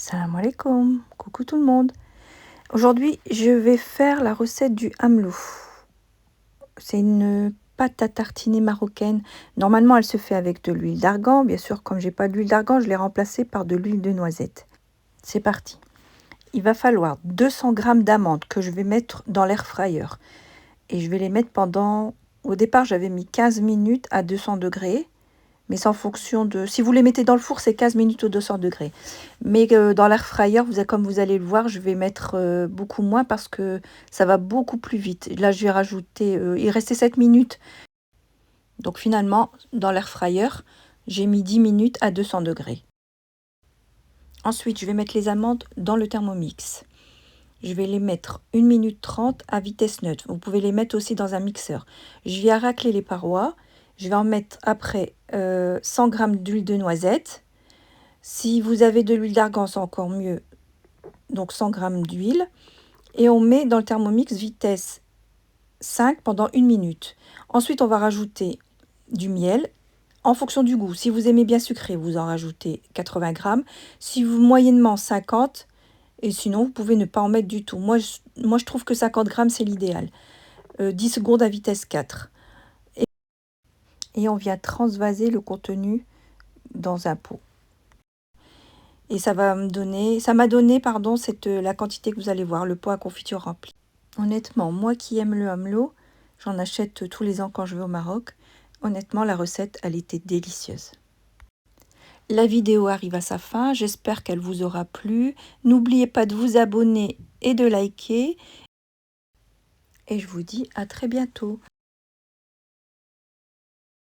Salam alaikum, coucou tout le monde. Aujourd'hui, je vais faire la recette du hamelou. C'est une pâte à tartiner marocaine. Normalement, elle se fait avec de l'huile d'argan. Bien sûr, comme j'ai pas d'huile d'argan, je l'ai remplacée par de l'huile de noisette. C'est parti. Il va falloir 200 g d'amandes que je vais mettre dans l'air fryer. Et je vais les mettre pendant... Au départ, j'avais mis 15 minutes à 200 degrés. Mais c'est en fonction de... Si vous les mettez dans le four, c'est 15 minutes au 200 degrés. Mais dans l'air fryer, comme vous allez le voir, je vais mettre beaucoup moins parce que ça va beaucoup plus vite. Là, je vais rajouter... il restait 7 minutes. Donc finalement, dans l'air fryer, j'ai mis 10 minutes à 200 degrés. Ensuite, je vais mettre les amandes dans le Thermomix. Je vais les mettre 1 minute 30 à vitesse neutre. Vous pouvez les mettre aussi dans un mixeur. Je vais racler les parois. Je vais en mettre après 100 g d'huile de noisette. Si vous avez de l'huile d'argan, c'est encore mieux. Donc 100 g d'huile. Et on met dans le Thermomix vitesse 5 pendant 1 minute. Ensuite, on va rajouter du miel en fonction du goût. Si vous aimez bien sucré, vous en rajoutez 80 g. Si vous moyennement 50, et sinon, vous pouvez ne pas en mettre du tout. Moi, je trouve que 50 g, c'est l'idéal. 10 secondes à vitesse 4. Et on vient transvaser le contenu dans un pot. Et ça m'a donné, la quantité que vous allez voir, le pot à confiture rempli. Honnêtement, moi qui aime le hamelou, j'en achète tous les ans quand je vais au Maroc. Honnêtement, la recette, elle était délicieuse. La vidéo arrive à sa fin, j'espère qu'elle vous aura plu. N'oubliez pas de vous abonner et de liker. Et je vous dis à très bientôt.